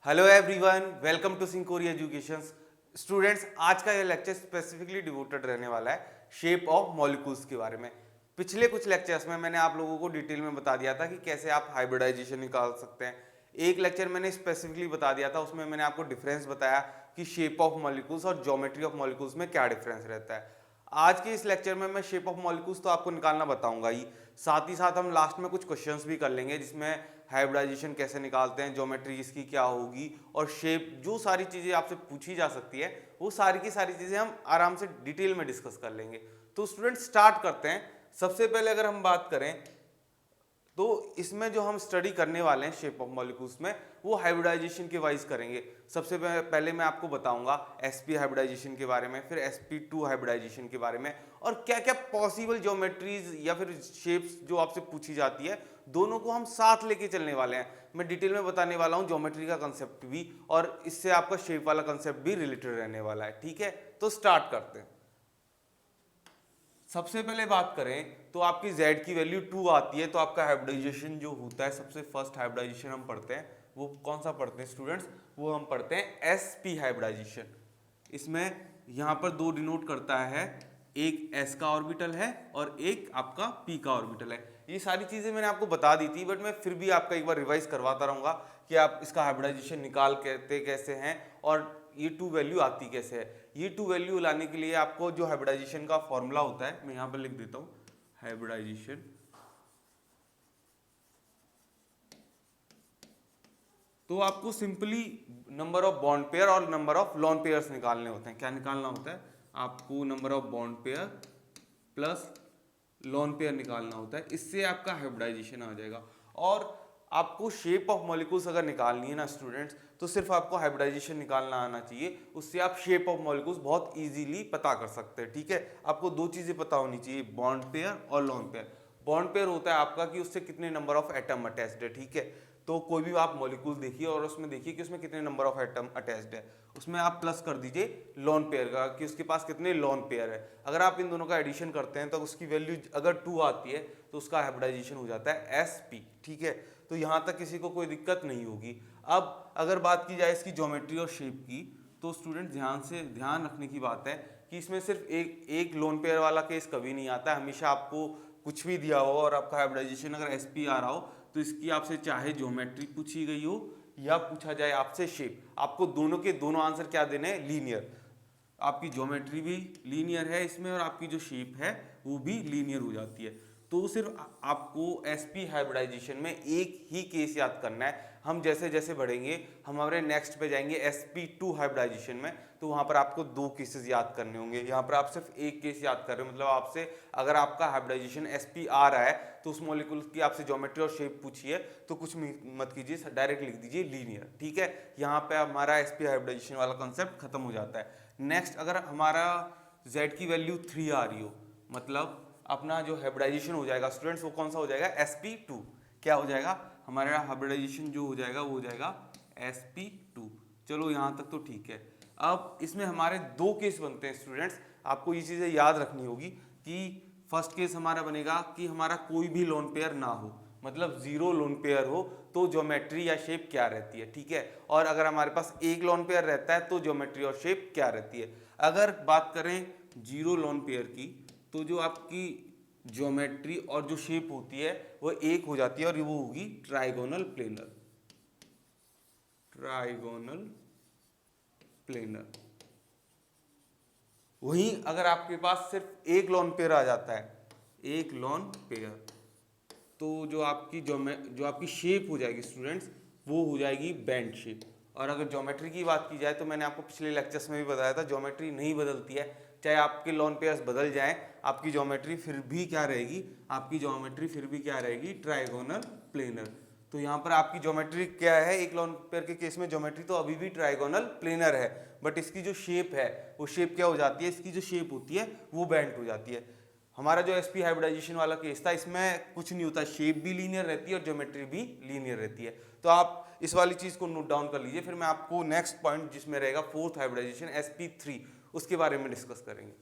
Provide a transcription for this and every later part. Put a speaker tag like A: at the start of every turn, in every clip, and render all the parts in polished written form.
A: Hello everyone, welcome to Sincori education. Students, आज का ये लेक्चर स्पेसिफिकली डिवोटेड रहने वाला है शेप ऑफ मॉलिक्यूल्स के बारे में। पिछले कुछ लेक्चर्स में मैंने आप लोगों को डिटेल में बता दिया था कि कैसे आप हाइब्रिडाइजेशन निकाल सकते हैं। एक लेक्चर मैंने स्पेसिफिकली बता दिया था, उसमें मैंने आपको डिफरेंस बताया कि शेप ऑफ मॉलिक्यूल्स और ज्योमेट्री ऑफ मॉलिक्यूल्स में क्या डिफरेंस रहता है। आज के इस लेक्चर में मैं शेप ऑफ मॉलिक्यूल्स तो आपको निकालना बताऊंगा ही साथ हम लास्ट में कुछ क्वेश्चंस भी कर लेंगे जिसमें हाइब्रिडाइजेशन कैसे निकालते हैं, ज्योमेट्री इसकी क्या होगी और शेप, जो सारी चीज़ें आपसे पूछी जा सकती है वो सारी की सारी चीज़ें हम आराम से डिटेल में डिस्कस कर लेंगे। तो स्टूडेंट स्टार्ट करते हैं। सबसे पहले अगर हम बात करें तो इसमें जो हम स्टडी करने वाले हैं शेप ऑफ मॉलिक्यूल्स में, वो हाइब्रिडाइजेशन के वाइज करेंगे। सबसे पहले मैं आपको बताऊंगा sp हाइब्रिडाइजेशन के बारे में, फिर sp2 हाइब्रिडाइजेशन के बारे में, और क्या क्या पॉसिबल ज्योमेट्रीज या फिर शेप्स जो आपसे पूछी जाती है, दोनों को हम साथ लेके चलने वाले हैं। मैं डिटेल में बताने वाला हूं ज्योमेट्री का कंसेप्ट भी, और इससे आपका शेप वाला कंसेप्ट भी रिलेटेड रहने वाला है। ठीक है, तो स्टार्ट करते हैं। सबसे पहले बात करें तो आपकी z की वैल्यू 2 आती है, तो आपका हाइब्रिडाइजेशन जो होता है, सबसे फर्स्ट हाइब्रिडाइजेशन हम पढ़ते हैं वो कौन सा पढ़ते हैं स्टूडेंट्स, वो हम पढ़ते हैं sp हाइब्रिडाइजेशन। इसमें यहाँ पर दो डिनोट करता है, एक s का ऑर्बिटल है और एक आपका p का ऑर्बिटल है। ये सारी चीजें मैंने आपको बता दी थी, बट मैं फिर भी आपका एक बार रिवाइज करवाता रहूंगा कि आप इसका हाइब्रिडाइजेशन निकाल करते कैसे हैं और ये 2 वैल्यू आती कैसे है। ये 2 वैल्यू लाने के लिए आपको जो हाइब्रिडाइजेशन का फॉर्मूला होता है, मैं यहां पर लिख देता हूं, हाइब्रिडाइजेशन तो आपको simply number of bond pair और नंबर ऑफ लोन पेयर्स निकालने होते हैं। क्या निकालना होता है आपको? Number of bond pair plus lone pair निकालना होता है। इससे आपका हाइब्रिडाइजेशन आ जाएगा। और आपको शेप ऑफ मॉलिक्यूल्स अगर निकालनी है ना स्टूडेंट्स, तो सिर्फ आपको हाइब्रिडाइजेशन निकालना आना चाहिए, उससे आप शेप ऑफ मॉलिक्यूल्स बहुत इजीली पता कर सकते हैं। ठीक है, आपको दो चीजें पता होनी चाहिए, बॉन्ड पेयर और लोन पेयर। बॉन्ड पेयर होता है आपका कि उससे कितने नंबर ऑफ एटम अटैच्ड है। ठीक है, तो कोई भी आप मॉलिक्यूल देखिए और उसमें देखिए कि उसमें कितने नंबर ऑफ एटम अटैच्ड है, उसमें आप प्लस कर दीजिए लोन पेयर का कि उसके पास कितने लोन पेयर है। अगर आप इन दोनों का एडिशन करते हैं तो उसकी वैल्यू अगर 2 आती है तो उसका हाइब्रिडाइजेशन हो जाता है sp। ठीक है, तो यहाँ तक किसी को कोई दिक्कत नहीं होगी। अब अगर बात की जाए इसकी ज्योमेट्री और शेप की, तो स्टूडेंट ध्यान रखने की बात है कि इसमें सिर्फ एक लोन पेयर वाला केस कभी नहीं आता है। हमेशा आपको कुछ भी दिया हो और आपका हाइब्रिडाइजेशन अगर sp आ रहा हो तो इसकी आपसे चाहे ज्योमेट्री पूछी गई हो या पूछा जाए आपसे शेप, आपको दोनों के दोनों आंसर क्या देने हैं? लीनियर। आपकी ज्योमेट्री भी लीनियर है इसमें और आपकी जो शेप है वो भी लीनियर हो जाती है। तो सिर्फ आपको sp हाइब्रिडाइजेशन में एक ही केस याद करना है। हम जैसे जैसे बढ़ेंगे हमारे नेक्स्ट पे जाएंगे sp2 हाइब्रिडाइजेशन में, तो वहां पर आपको 2 केसेस याद करने होंगे। यहाँ पर आप सिर्फ एक केस याद कर रहे हो, मतलब आपसे अगर आपका हाइब्रिडाइजेशन sp आ रहा है तो उस मॉलिक्यूल की आपसे ज्योमेट्री और शेप पूछी है तो कुछ मत कीजिए, डायरेक्ट लिख दीजिए लीनियर। ठीक है, यहाँ पे हमारा sp हाइब्रिडाइजेशन वाला कंसेप्ट खत्म हो जाता है। नेक्स्ट, अगर हमारा z की वैल्यू 3 आ रही हो, मतलब अपना जो हाइब्रिडाइजेशन हो जाएगा स्टूडेंट्स वो कौन सा हो जाएगा? sp2। क्या हो जाएगा हमारा हाइब्रिडाइजेशन जो हो जाएगा वो हो जाएगा sp2। चलो यहाँ तक तो ठीक है। अब इसमें हमारे 2 केस बनते हैं स्टूडेंट्स, आपको ये चीज़ें याद रखनी होगी कि फर्स्ट केस हमारा बनेगा कि हमारा कोई भी लोन पेयर ना हो, मतलब 0 लोन पेयर हो तो ज्योमेट्री या शेप क्या रहती है। ठीक है, और अगर हमारे पास एक लोन पेयर रहता है तो ज्योमेट्री और शेप क्या रहती है। अगर बात करें 0 लोन पेयर की, तो जो आपकी ज्योमेट्री और जो शेप होती है वो एक हो जाती है और वो होगी ट्राइगोनल प्लेनर। Trigonal planar. वहीं अगर आपके पास सिर्फ एक लोन पेयर आ जाता है, एक लोन पेयर, तो जो आपकी शेप हो जाएगी स्टूडेंट्स वो हो जाएगी बैंड शेप। और अगर ज्योमेट्री की बात की जाए तो मैंने आपको पिछले लेक्चर्स में भी बताया था, ज्योमेट्री नहीं बदलती है, चाहे आपके लोन पेयर्स बदल जाएं, आपकी ज्योमेट्री फिर भी क्या रहेगी? आपकी ज्योमेट्री फिर भी क्या रहेगी? Trigonal planar. तो यहाँ पर आपकी ज्योमेट्री क्या है? एक लोन पेयर के केस में ज्योमेट्री तो अभी भी ट्राइगोनल प्लेनर है, बट इसकी जो शेप है वो शेप क्या हो जाती है? इसकी जो शेप होती है वो बैंड हो जाती है। हमारा जो sp हाइब्रिडाइजेशन वाला केस था इसमें कुछ नहीं होता, शेप भी लीनियर रहती है और ज्योमेट्री भी लीनियर रहती है। तो आप इस वाली चीज को नोट डाउन कर लीजिए, फिर मैं आपको नेक्स्ट पॉइंट जिसमें रहेगा फोर्थ हाइब्रिडाइजेशन sp3, उसके बारे में डिस्कस करेंगे।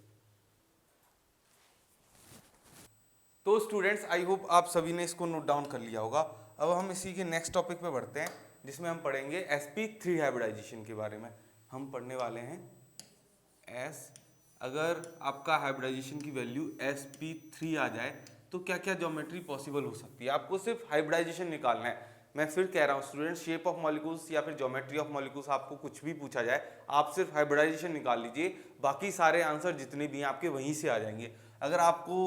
A: तो स्टूडेंट्स, आई होप आप सभी ने इसको नोट डाउन कर लिया होगा। अब हम इसी के नेक्स्ट टॉपिक पे बढ़ते हैं, जिसमें हम पढ़ेंगे sp3 हाइब्रिडाइजेशन के बारे में। हम पढ़ने वाले हैं अगर आपका हाइब्रिडाइजेशन की वैल्यू sp3 आ जाए तो क्या क्या ज्योमेट्री पॉसिबल हो सकती है। आपको सिर्फ हाइब्रिडाइजेशन निकालना है। मैं फिर कह रहा हूँ स्टूडेंट, शेप ऑफ मॉलिक्यूल्स या फिर ज्योमेट्री ऑफ मॉलिक्यूल्स आपको कुछ भी पूछा जाए, आप सिर्फ हाइब्रिडाइजेशन निकाल लीजिए, बाकी सारे आंसर जितने भी हैं आपके वहीं से आ जाएंगे। अगर आपको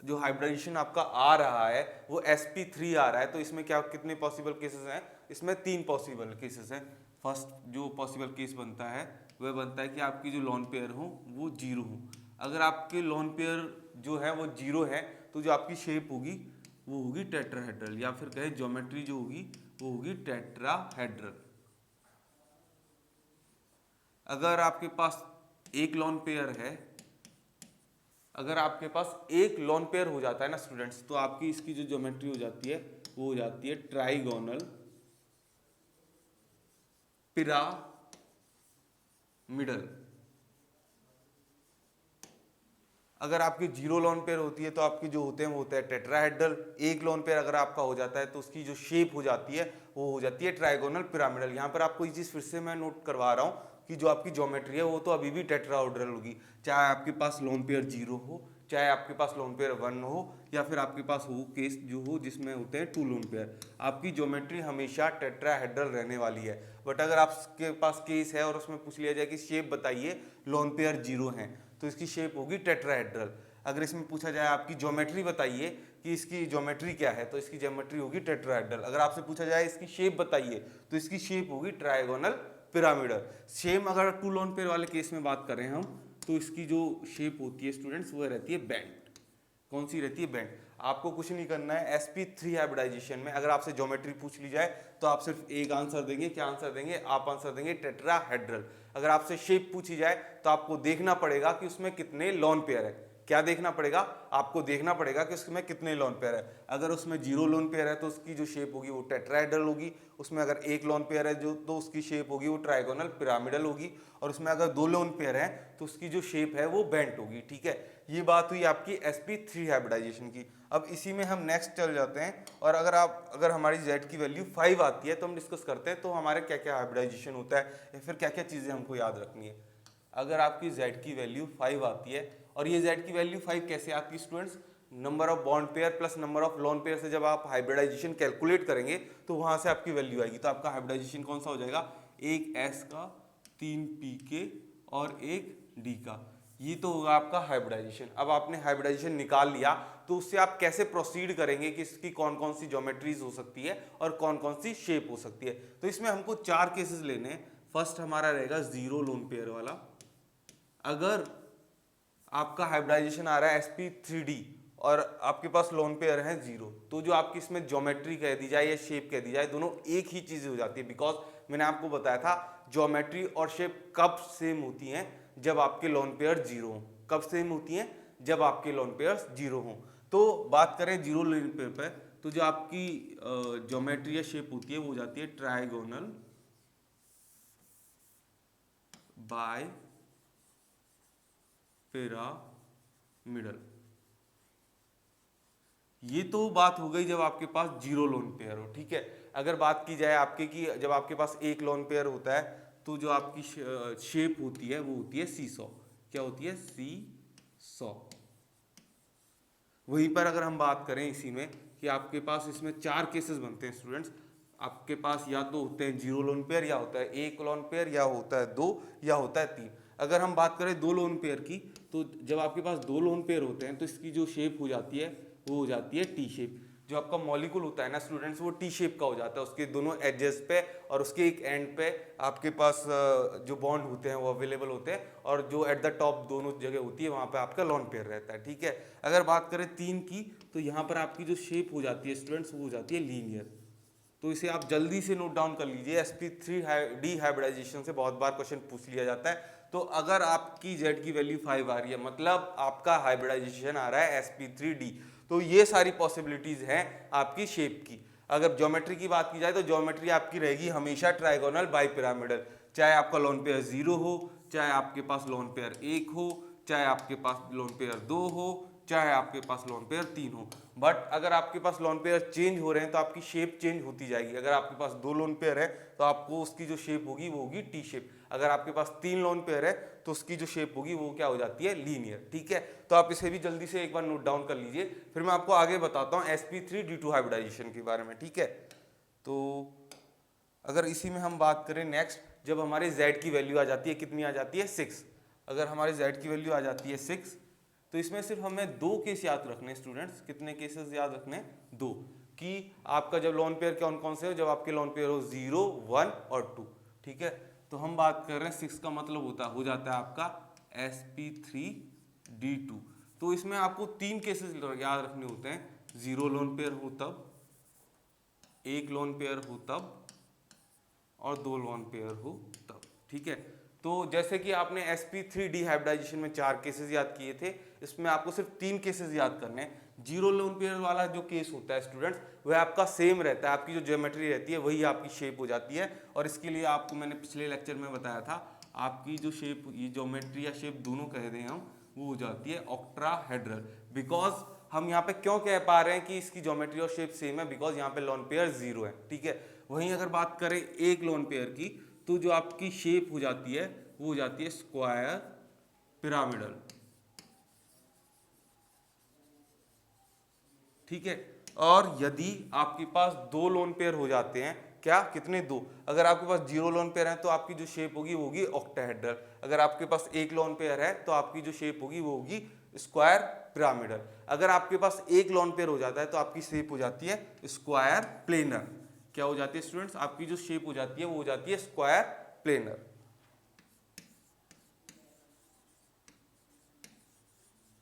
A: जो हाइब्रिडाइजेशन आपका आ रहा है वो sp3 आ रहा है, तो इसमें क्या कितने पॉसिबल केसेस हैं? इसमें 3 पॉसिबल केसेस हैं। फर्स्ट जो पॉसिबल केस बनता है वह बनता है कि आपकी जो लोन पेयर हो वो जीरो हो। अगर आपके लोन पेयर जो है वो जीरो है तो जो आपकी शेप होगी वो होगी टेट्राहेड्रल, या फिर कहे ज्योमेट्री जो होगी वो होगी टेट्राहेड्रल। अगर आपके पास एक लोन पेयर है, अगर आपके पास एक लोन पेयर हो जाता है ना स्टूडेंट्स, तो आपकी इसकी जो ज्योमेट्री हो जाती है वो हो जाती है ट्राइगोनल पिरामिडल। अगर आपकी जीरो लोन पेयर होती है तो आपकी जो होते हैं वो होता है टेट्राहेड्रल। एक लोन पेयर अगर आपका हो जाता है तो उसकी जो शेप हो जाती है वो हो जाती है ट्राइगोनल पिरामिडल। यहाँ पर आपको ये चीज़ फिर से मैं नोट करवा रहा हूँ कि जो आपकी ज्योमेट्री है वो तो अभी भी टेट्राहेड्रल होगी, चाहे आपके पास लोन पेयर जीरो हो, चाहे आपके पास लोन पेयर 1 हो, या फिर आपके पास हो केस जो हो जिसमें होते हैं 2 लोन पेयर, आपकी ज्योमेट्री हमेशा टेट्राहेड्रल रहने वाली है। बट अगर आपके पास केस है और उसमें पूछ लिया जाए कि शेप बताइए, लोन पेयर जीरो हैं तो इसकी शेप होगी टेट्राहेड्रल। अगर इसमें पूछा जाए आपकी ज्योमेट्री बताइए कि इसकी ज्योमेट्री क्या है, तो इसकी ज्योमेट्री होगी टेट्राहेड्रल। अगर आपसे पूछा जाए इसकी शेप बताइए तो इसकी शेप होगी ट्राइगोनल पिरामिडल। सेम अगर 2 लोन पेयर वाले केस में बात करें हम, तो इसकी जो शेप होती है स्टूडेंट्स वो रहती है बैंड। कौन सी रहती है? बैंड। आपको कुछ नहीं करना है sp3 हाइब्रिडाइजेशन में। अगर आपसे ज्योमेट्री पूछ ली जाए तो आप सिर्फ एक आंसर देंगे। क्या आंसर देंगे? आप आंसर देंगे टेट्राहेड्रल। अगर आपसे शेप पूछी जाए तो आपको देखना पड़ेगा कि उसमें कितने लोन पेयर है। क्या देखना पड़ेगा? आपको देखना पड़ेगा कि उसमें कितने लोन पेयर है। अगर उसमें जीरो लोन पेयर है तो उसकी जो शेप होगी वो टेट्राहेड्रल होगी। उसमें अगर एक लोन पेयर है जो, तो उसकी शेप होगी वो ट्राइगोनल पिरामिडल होगी। और उसमें अगर 2 लोन पेयर है तो उसकी जो शेप है वो बेंट होगी। ठीक है, ये बात हुई आपकी sp3 हाइब्रिडाइजेशन की। अब इसी में हम नेक्स्ट चल जाते हैं, और अगर हमारी z की वैल्यू 5 आती है तो हम डिस्कस करते हैं तो हमारे क्या क्या हाइब्रिडाइजेशन होता है या फिर क्या क्या चीज़ें हमको याद रखनी है। अगर आपकी z की वैल्यू 5 आती है, और ये z की वैल्यू 5 कैसे आती है students? Number of bond pair plus number of lone pair से जब आप हाइब्रिडाइजेशन कैलकुलेट करेंगे तो वहां से आपकी वैल्यू आएगी। तो आपका हाइब्रिडाइजेशन कौन सा हो जाएगा? एक s का, 3 p के और एक d का। ये तो होगा आपका हाइब्रिडाइजेशन। अब आपने हाइब्रिडाइजेशन निकाल लिया तो उससे आप कैसे प्रोसीड करेंगे कि इसकी कौन कौन सी ज्योमेट्रीज हो सकती है और कौन कौन सी शेप हो सकती है। तो इसमें हमको 4 केसेस लेने हैं। फर्स्ट हमारा रहेगा जीरो लोन पेयर वाला। अगर आपका हाइब्रिडाइजेशन आ रहा है sp3d और आपके पास लोन पेयर है जीरो, तो जो आपकी इसमें ज्योमेट्री कह दी जाए या शेप कह दी जाए, दोनों एक ही चीज हो जाती है। बिकॉज मैंने आपको बताया था ज्योमेट्री और शेप कब सेम होती हैं? जब आपके लोन पेयर जीरो हो। कब सेम होती हैं? जब आपके लोन पेयर जीरो हो। तो बात करें जीरो लोन पेयर पर, तो जो आपकी ज्योमेट्री या शेप होती है वो हो जाती है ट्राइगोनल बाय पिरामिडल। ये तो बात हो गई जब आपके पास जीरो लोन पेयर हो। ठीक है, अगर बात की जाए आपके कि जब आपके पास एक लोन पेयर होता है तो जो आपकी शेप होती है वो होती है सीसॉ। क्या होती है? सीसॉ। वहीं पर अगर हम बात करें इसी में कि आपके पास इसमें 4 केसेस बनते हैं स्टूडेंट्स। आपके पास या तो होते हैं जीरो लोन पेयर, या होता है एक लोन पेयर, या होता है 2, या होता है 3। अगर हम बात करें 2 लोन पेयर की, तो जब आपके पास 2 लोन पेयर होते हैं तो इसकी जो शेप हो जाती है वो हो जाती है टी शेप। जो आपका मॉलिक्यूल होता है ना स्टूडेंट्स वो टी शेप का हो जाता है। उसके दोनों एजेस पे और उसके एक एंड पे आपके पास जो बॉन्ड होते हैं वो अवेलेबल होते हैं, और जो एट द टॉप दोनों जगह होती है वहाँ पे आपका लोन पेयर रहता है। ठीक है, अगर बात करें 3 की, तो यहाँ पर आपकी जो शेप हो जाती है स्टूडेंट्स वो हो जाती है लीनियर। तो इसे आप जल्दी से नोट डाउन कर लीजिए। sp3d हाइब्रिडाइजेशन से बहुत बार क्वेश्चन पूछ लिया जाता है। तो अगर आपकी z की वैल्यू 5 आ रही है मतलब आपका हाइब्रिडाइजेशन आ रहा है sp3d। तो ये सारी पॉसिबिलिटीज हैं आपकी शेप की। अगर ज्योमेट्री की बात की जाए तो ज्योमेट्री आपकी रहेगी हमेशा ट्राइगोनल बाई पिरामिडल। चाहे आपका लोन पेयर 0 हो, चाहे आपके पास लोन पेयर 1 हो, चाहे आपके पास लोन पेयर 2 हो, चाहे आपके पास लोन पेयर 3 हो। बट अगर आपके पास लोन पेयर चेंज हो रहे हैं तो आपकी शेप चेंज होती जाएगी। अगर आपके पास 2 लोन पेयर है तो आपको उसकी जो शेप होगी वो होगी टी शेप। अगर आपके पास 3 लोन पेयर है तो उसकी जो शेप होगी वो क्या हो जाती है, लीनियर। ठीक है, तो आप इसे भी जल्दी से एक बार नोट डाउन कर लीजिए, फिर मैं आपको आगे बताता हूँ sp3d2 हाइब्रिडाइजेशन के बारे में। ठीक है, तो अगर इसी में हम बात करें नेक्स्ट, जब हमारे z की वैल्यू आ जाती है, कितनी आ जाती है 6। अगर हमारे z की वैल्यू आ जाती है 6 तो इसमें सिर्फ हमें 2 केस याद रखने स्टूडेंट्स। कितने केसेस याद रखने, 2, कि आपका जब लोन पेयर कौन कौन से हो, जब आपके लोन पेयर हो 0, 1 और 2। ठीक है, तो हम बात कर रहे हैं 6 का मतलब हो जाता है आपका sp3d2। तो इसमें आपको 3 केसेस याद रखने होते हैं, 0 लोन पेयर हो तब, 1 लोन पेयर हो तब और 2 लोन पेयर हो तब। ठीक है, तो जैसे कि आपने sp3d हाइब्रिडाइजेशन में 4 केसेस याद किए थे, इसमें आपको सिर्फ 3 केसेस याद करने हैं। 0 लोन पेयर वाला जो केस होता है स्टूडेंट्स, वह आपका सेम रहता है, आपकी जो ज्योमेट्री रहती है वही आपकी शेप हो जाती है। और इसके लिए आपको मैंने पिछले लेक्चर में बताया था, आपकी जो शेप, ये ज्योमेट्री या शेप दोनों कह दें हम, वो हो जाती है ऑक्टाहेड्रल। बिकॉज हम यहाँ पे क्यों कह पा रहे हैं कि इसकी ज्योमेट्री और शेप सेम है, बिकॉज यहाँ पे लोन पेयर 0 है। ठीक है, वहीं अगर बात करें 1 लोन पेयर की, तो जो आपकी शेप हो जाती है वो हो जाती है स्क्वायर पिरामिडल। ठीक है, और यदि आपके पास 2 लोन पेयर हो जाते हैं, क्या, कितने, 2, अगर आपके पास 0 लोन पेयर है तो आपकी जो शेप होगी वो होगी ऑक्टाहेड्रल। अगर आपके पास 1 लोन पेयर है तो आपकी जो शेप होगी वो होगी स्क्वायर पिरामिडल। अगर आपके पास 1 लोन पेयर हो जाता है तो आपकी शेप हो जाती है स्क्वायर प्लेनर। क्या हो जाती है स्टूडेंट्स, आपकी जो शेप हो जाती है वो हो जाती है स्क्वायर प्लेनर।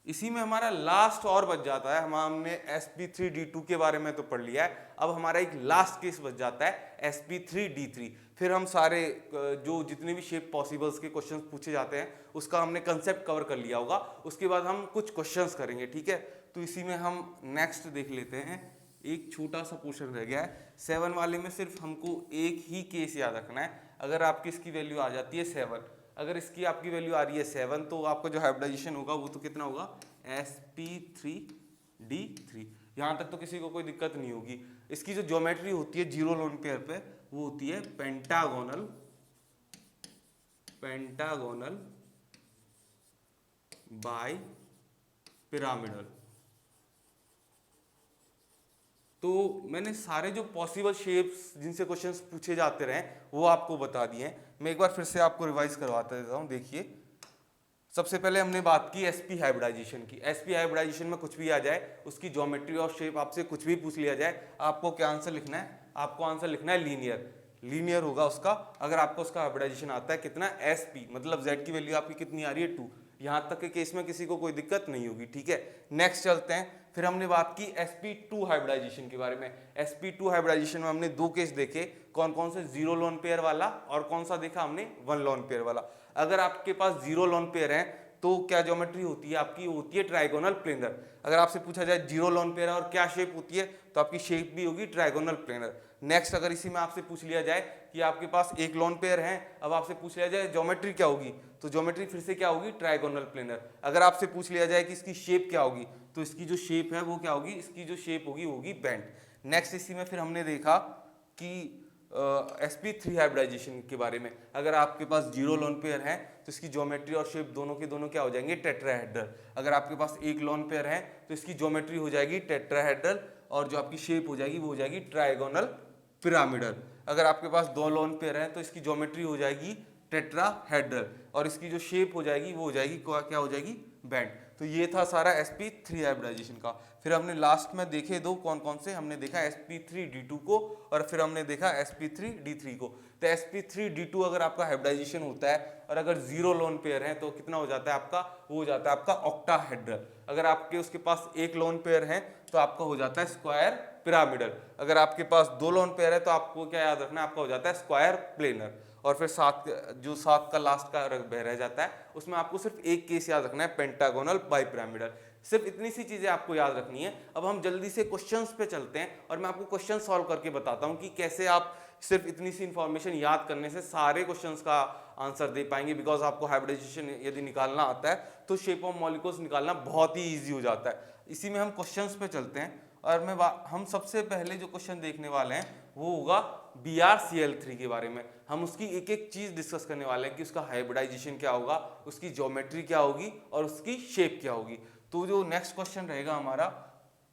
A: इसी में हमारा लास्ट और बच जाता है, हमने sp3d2 के बारे में तो पढ़ लिया है, अब हमारा एक लास्ट केस बच जाता है sp3d3। फिर हम सारे जो जितने भी शेप पॉसिबल्स के क्वेश्चंस पूछे जाते हैं उसका हमने कंसेप्ट कवर कर लिया होगा। उसके बाद हम कुछ क्वेश्चंस करेंगे। ठीक है, तो इसी में हम नेक्स्ट देख लेते हैं, एक छोटा सा पोर्शन रह गया है 7 वाले में, सिर्फ हमको एक ही केस याद रखना है। अगर आपकी इसकी वैल्यू आ जाती है 7, अगर इसकी आपकी वैल्यू आ रही है 7, तो आपका जो हाइब्रिडाइजेशन होगा वो तो कितना होगा, sp3d3। यहाँ तक तो किसी को कोई दिक्कत नहीं होगी। इसकी जो ज्योमेट्री होती है 0 लोन पेयर पे, वो होती है पेंटागोनल बाय पिरामिडल। तो मैंने सारे जो पॉसिबल शेप्स जिनसे क्वेश्चंस पूछे जाते रहे वो आपको बता दिए हैं। मैं एक बार फिर से आपको रिवाइज करवाता देता हूँ। देखिए, सबसे पहले हमने बात की sp हाइब्रिडाइजेशन की। sp हाइब्रिडाइजेशन में कुछ भी आ जाए, उसकी ज्योमेट्री और शेप आपसे कुछ भी पूछ लिया जाए, आपको क्या आंसर लिखना है, आपको आंसर लिखना है लीनियर होगा उसका। अगर आपको उसका हाइब्रिडाइजेशन आता है कितना, sp, मतलब z की वैल्यू आपकी कितनी आ रही है 2। यहाँ तक के केस में किसी को कोई दिक्कत नहीं होगी। ठीक है, नेक्स्ट चलते हैं। फिर हमने बात की sp2 हाइब्रिडाइजेशन के बारे में। sp2 हाइब्रिडाइजेशन में हमने 2 केस देखे, कौन कौन से, 0 लोन पेयर वाला और कौन सा देखा हमने, 1 लोन पेयर वाला। अगर आपके पास 0 लोन पेयर है तो क्या ज्योमेट्री होती है आपकी, होती है ट्राइगोनल प्लेनर। अगर आपसे पूछा जाए 0 लोन पेयर है और क्या शेप होती है, तो आपकी शेप भी होगी ट्राइगोनल प्लेनर। नेक्स्ट, अगर इसी में आपसे पूछ लिया जाए कि आपके पास 1 लोन पेयर है, अब आपसे पूछ लिया जाए ज्योमेट्री क्या होगी, तो ज्योमेट्री फिर से क्या होगी, ट्राइगोनल प्लेनर। अगर आपसे पूछ लिया जाए कि इसकी शेप क्या होगी, तो इसकी जो शेप है वो क्या होगी, इसकी जो शेप होगी वो होगी बेंट। नेक्स्ट, इसी में फिर हमने देखा कि sp3 हाइब्रिडाइजेशन के बारे में। अगर आपके पास 0 लोन पेयर है तो इसकी ज्योमेट्री और शेप दोनों के दोनों क्या हो जाएंगे, टेट्राहेड्रल। अगर आपके पास 1 लोन पेयर है तो इसकी ज्योमेट्री हो जाएगी टेट्राहेड्रल और जो आपकी शेप हो जाएगी वो हो जाएगी ट्राइगोनल पिरामिडल। अगर आपके पास 2 लोन पेयर है तो इसकी ज्योमेट्री हो जाएगी टेट्राहेड्रल और इसकी जो शेप हो जाएगी वो हो जाएगी क्या हो जाएगी, बेंट। तो ये था सारा sp3 हाइब्रिडाइजेशन का। फिर हमने लास्ट में देखे 2, कौन कौन से, हमने देखा sp3d2 को और फिर हमने देखा sp3d3 को। तो sp3d2 अगर आपका हाइब्रिडाइजेशन होता है और अगर 0 लोन पेयर है तो कितना हो जाता है आपका, वो हो जाता है आपका ऑक्टाहेड्रल। अगर आपके उसके पास 1 लोन पेयर है तो आपका हो जाता है स्क्वायर पिरामिडल। अगर आपके पास 2 लोन पेयर है तो आपको क्या याद रखना है, आपका हो जाता है स्क्वायर प्लेनर। और फिर 7 का लास्ट का रह जाता है, उसमें आपको सिर्फ एक केस याद रखना है, पेंटागोनल बाई पिरामिडल। सिर्फ इतनी सी चीजें आपको याद रखनी है। अब हम जल्दी से क्वेश्चंस पे चलते हैं और मैं आपको क्वेश्चन सॉल्व करके बताता हूं कि कैसे आप सिर्फ इतनी सी इंफॉर्मेशन याद करने से सारे क्वेश्चंस का आंसर दे पाएंगे, बिकॉज आपको हाइब्रिडाइजेशन यदि निकालना आता है तो शेप ऑफ मॉलिक्यूल्स निकालना बहुत ही ईजी हो जाता है। इसी में हम क्वेश्चंस पे चलते हैं और हम सबसे पहले जो क्वेश्चन देखने वाले हैं वो होगा BrCl3 के बारे में। हम उसकी एक एक चीज डिस्कस करने वाले हैं कि उसका हाइब्रिडाइजेशन क्या होगा, उसकी ज्योमेट्री क्या होगी और उसकी शेप क्या होगी। तो जो नेक्स्ट क्वेश्चन रहेगा हमारा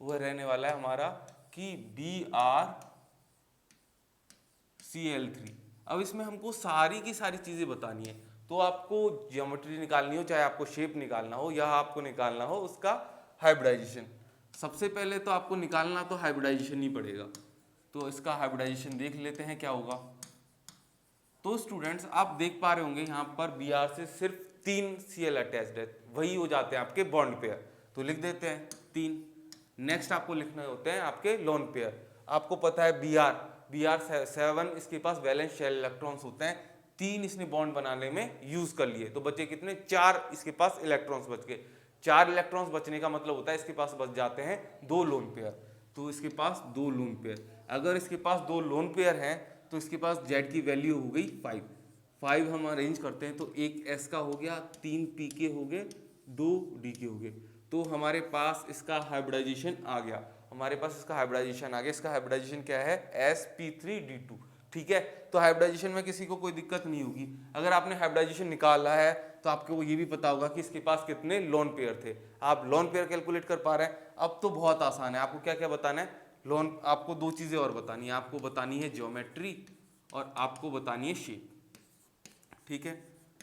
A: वह रहने वाला है हमारा कि BrCl3। अब इसमें हमको सारी की सारी चीजें बतानी है, तो आपको ज्योमेट्री निकालनी हो, चाहे आपको शेप निकालना हो या आपको निकालना हो उसका हाइब्रिडाइजेशन। सबसे पहले तो आपको निकालना तो हाइब्रिडाइजेशन ही पड़ेगा, तो इसका हाइब्रिडाइजेशन देख लेते हैं क्या होगा। तो स्टूडेंट्स आप देख पा रहे होंगे यहाँ पर Br से सिर्फ 3 Cl अटैच्ड है, वही हो जाते हैं आपके बॉन्ड पेयर, तो लिख देते हैं 3। नेक्स्ट आपको लिखने होते हैं आपके लोन पेयर। आपको पता है Br7 इसके पास वैलेंस शेल इलेक्ट्रॉन्स होते हैं, 3 इसने बॉन्ड बनाने में यूज कर लिए, तो बचे कितने 4 इसके पास इलेक्ट्रॉन्स बच गए। 4 इलेक्ट्रॉन्स बचने का मतलब होता है इसके पास बच जाते हैं 2 लोन पेयर, तो इसके पास 2 लोन पेयर। अगर इसके पास 2 लोन पेयर हैं तो इसके पास Z की वैल्यू हो गई 5 हम अरेंज करते हैं तो एक S का हो गया, 3 Pk हो गए, 2 Dk हो गए, तो हमारे पास इसका हाइब्रिडाइजेशन आ गया। इसका हाइब्रिडाइजेशन क्या है sp3d2। ठीक है, तो हाइब्रिडाइजेशन में किसी को कोई दिक्कत नहीं होगी। अगर आपने हाइब्रिडाइजेशन निकाला है तो आपको ये भी पता होगा कि इसके पास कितने लोन पेयर थे, आप लोन पेयर कैलकुलेट कर पा रहे हैं। अब तो बहुत आसान है, आपको क्या क्या बताना है, आपको 2 चीजें और बतानी है, आपको बतानी है ज्योमेट्री और आपको बतानी है शेप। ठीक है,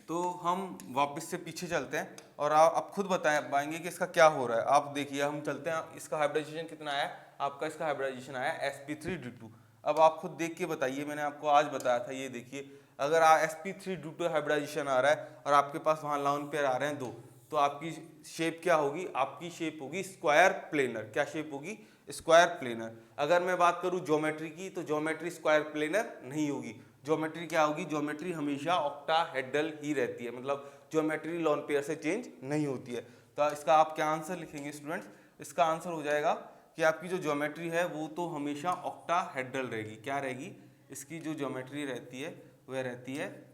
A: तो हम वापस से पीछे चलते हैं और आप खुद पाएंगे कि इसका क्या हो रहा है। आप देखिए, हम चलते हैं, इसका हाइब्रिडाइजेशन कितना आया आपका, इसका हाइब्रिडाइजेशन आया sp3d2। अब आप खुद देख के बताइए, मैंने आपको आज बताया था, ये देखिए अगर sp3d2 हाइब्रिडाइजेशन आ रहा है और आपके पास वहाँ लोन पेयर आ रहे हैं 2, तो आपकी शेप क्या होगी, आपकी शेप होगी स्क्वायर प्लेनर। क्या शेप होगी, स्क्वायर प्लेनर। अगर मैं बात करूँ ज्योमेट्री की, तो ज्योमेट्री स्क्वायर प्लेनर नहीं होगी, ज्योमेट्री क्या होगी, ज्योमेट्री हमेशा ऑक्टाहेड्रल ही रहती है, मतलब ज्योमेट्री लोन पेयर से चेंज नहीं होती है। तो इसका आप क्या आंसर लिखेंगे स्टूडेंट्स, इसका आंसर हो जाएगा कि आपकी जो ज्योमेट्री है वो तो हमेशा ऑक्टाहेड्रल रहेगी। क्या रहेगी, इसकी जो ज्योमेट्री रहती है वह रहती है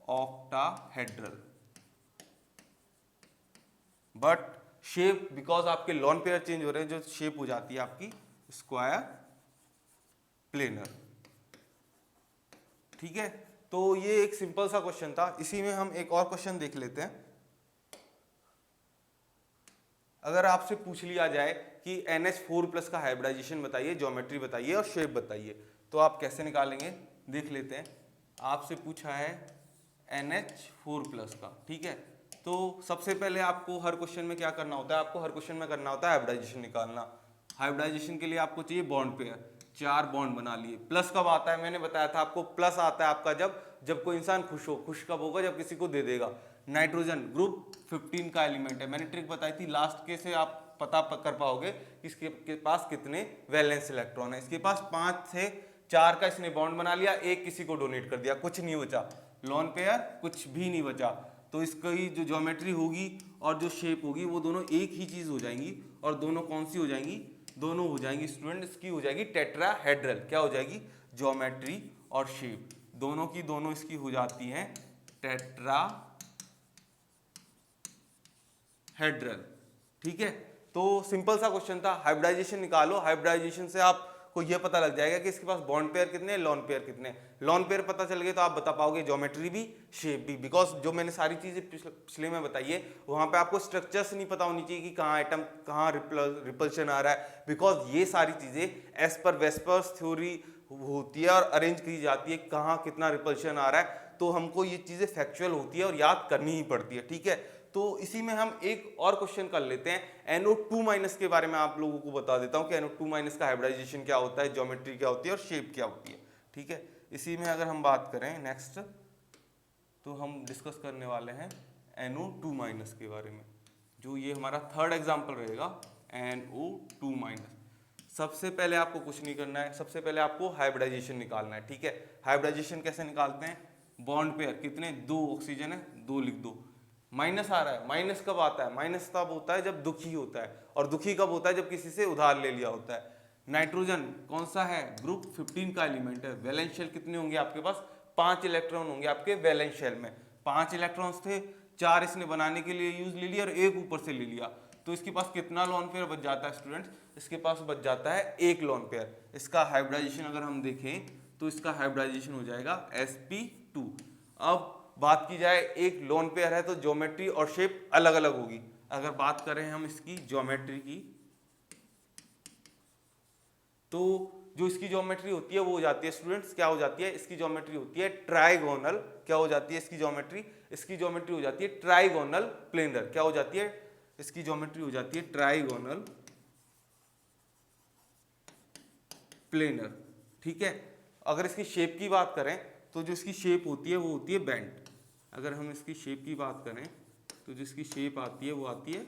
A: ऑक्टाहेड्रल, बट शेप बिकॉज आपके लोन पेयर चेंज हो रहे हैं, जो शेप हो जाती है आपकी स्क्वायर प्लेनर। ठीक है, तो ये एक सिंपल सा क्वेश्चन था। इसी में हम एक और क्वेश्चन देख लेते हैं। अगर आपसे पूछ लिया जाए कि NH4+ का हाइब्रिडाइजेशन बताइए, ज्योमेट्री बताइए और शेप बताइए, तो आप कैसे निकालेंगे, देख लेते हैं। आपसे पूछा है NH4+ का, ठीक है, तो सबसे पहले आपको हर क्वेश्चन में क्या करना होता है, आपको हर क्वेश्चन में करना होता है हाइब्रिडाइजेशन निकालना। हाइब्रिडाइजेशन के लिए आपको चाहिए बॉन्ड पेयर, 4 बॉन्ड बना लिए। प्लस कब आता है, मैंने बताया था आपको, प्लस आता है आपका जब कोई इंसान खुश हो। खुश कब होगा, जब किसी को दे देगा। नाइट्रोजन ग्रुप 15 का एलिमेंट है, मैंने ट्रिक बताई थी, लास्ट के से आप पता कर पाओगे कि इसके पास कितने वैलेंस इलेक्ट्रॉन है। इसके पास 5 से 4 का इसने बॉन्ड बना लिया, एक किसी को डोनेट कर दिया, कुछ नहीं बचा, लोन पेयर कुछ भी नहीं बचा। तो इसकी जो ज्योमेट्री होगी और जो शेप होगी वो दोनों एक ही चीज हो जाएंगी, और दोनों कौन सी हो जाएंगी, दोनों हो जाएंगी स्टूडेंट, इसकी हो जाएगी टेट्राहेड्रल। क्या हो जाएगी, ज्योमेट्री और शेप दोनों की दोनों इसकी हो जाती हैं टेट्राहेड्रल। ठीक है, तो सिंपल सा क्वेश्चन था, हाइब्रिडाइजेशन निकालो। हाइब्रिडाइजेशन से आपको यह पता लग जाएगा कि इसके पास बॉन्ड पेयर कितने, लोन पेयर कितने। लोन पेयर पता चल गए तो आप बता पाओगे ज्योमेट्री भी, शेप भी, बिकॉज जो मैंने सारी चीजें पिछले में बताई है वहां पे आपको स्ट्रक्चर्स नहीं पता होनी चाहिए कि कहाँ एटम, कहाँ रिपल्शन आ रहा है, बिकॉज ये सारी चीजें एज पर वेस्पर्स थ्योरी होती है और अरेंज की जाती है कहाँ कितना रिपल्शन आ रहा है, तो हमको ये चीजें फैक्चुअल होती है और याद करनी ही पड़ती है। ठीक है, तो इसी में हम एक और क्वेश्चन कर लेते हैं। NO2- के बारे में आप लोगों को बता देता हूं कि NO2- का हाइब्रिडाइजेशन क्या होता है, ज्योमेट्री क्या होती है और शेप क्या होती है। ठीक है, इसी में अगर हम बात करें नेक्स्ट, तो हम डिस्कस करने वाले हैं NO2- के बारे में, जो ये हमारा थर्ड एग्जाम्पल रहेगा NO2-। सबसे पहले आपको कुछ नहीं करना है, सबसे पहले आपको हाइब्रिडाइजेशन निकालना है। ठीक है, हाइब्रिडाइजेशन कैसे निकालते हैं, बॉन्ड पेयर कितने, 2 ऑक्सीजन है, 2 लिख दो। माइनस आ रहा है, माइनस कब आता है, माइनस तब होता है जब दुखी होता है, और दुखी कब होता है, जब किसी से उधार ले लिया होता है। नाइट्रोजन कौन सा है, ग्रुप 15 का एलिमेंट है। वैलेंस शेल कितने होंगे आपके पास, 5 इलेक्ट्रॉन होंगे आपके वैलेंस शेल में। 5 इलेक्ट्रॉन्स थे, 4 इसने बनाने के लिए यूज ले लिया और 1 ऊपर से ले लिया, तो इसके पास कितना लोन पेयर बच जाता है स्टूडेंट्स, इसके पास बच जाता है 1 लोन पेयर। इसका हाइब्रिडाइजेशन अगर हम देखें तो इसका हाइब्रिडाइजेशन हो जाएगा sp2। अब बात की जाए, एक लोन पेयर है तो ज्योमेट्री और शेप अलग अलग होगी। अगर बात करें हम इसकी ज्योमेट्री की, तो जो इसकी ज्योमेट्री होती है वो हो जाती है स्टूडेंट्स, क्या हो जाती है, इसकी ज्योमेट्री होती है ट्राइगोनल। क्या हो जाती है इसकी ज्योमेट्री, इसकी ज्योमेट्री हो जाती है ट्राइगोनल प्लेनर। क्या हो जाती है, इसकी ज्योमेट्री हो जाती है ट्राइगोनल प्लेनर। ठीक है। अगर इसकी शेप की बात करें तो जो इसकी शेप होती है वो होती है बेंट। अगर हम इसकी शेप की बात करें तो जो इसकी शेप आती है वो आती है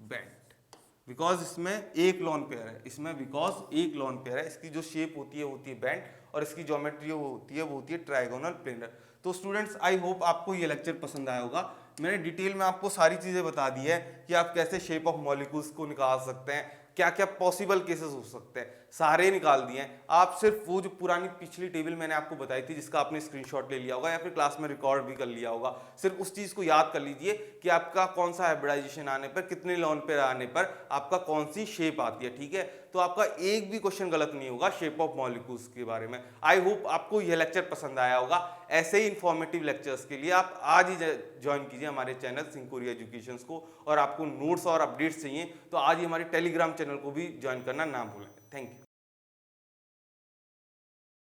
A: बेंट, बिकॉज इसमें एक लोन पेयर है, इसमें बिकॉज एक लोन पेयर है, इसकी जो शेप होती है बेंट, और इसकी ज्योमेट्री वो होती है ट्राइगोनल प्लेनर। तो स्टूडेंट्स आई होप आपको ये लेक्चर पसंद आया होगा। मैंने डिटेल में आपको सारी चीज़ें बता दी है कि आप कैसे शेप ऑफ मॉलिक्यूल्स को निकाल सकते हैं, क्या क्या पॉसिबल केसेस हो सकते हैं, सारे निकाल दिए हैं। आप सिर्फ वो जो पुरानी पिछली टेबल मैंने आपको बताई थी जिसका आपने स्क्रीनशॉट ले लिया होगा या फिर क्लास में रिकॉर्ड भी कर लिया होगा, सिर्फ उस चीज़ को याद कर लीजिए कि आपका कौन सा हाइब्रिडाइजेशन आने पर, कितने लोन पेयर आने पर आपका कौन सी शेप आती है। ठीक है, तो आपका एक भी क्वेश्चन गलत नहीं होगा शेप ऑफ मॉलिक्यूल्स के बारे में। आई होप आपको यह लेक्चर पसंद आया होगा। ऐसे ही इंफॉर्मेटिव लेक्चर्स के लिए आप आज ही ज्वाइन कीजिए हमारे चैनल सिंकोरिया एजुकेशन को, और आपको नोट्स और अपडेट्स चाहिए तो आज ही हमारे टेलीग्राम चैनल को भी ज्वाइन करना ना भूलें। Thank you.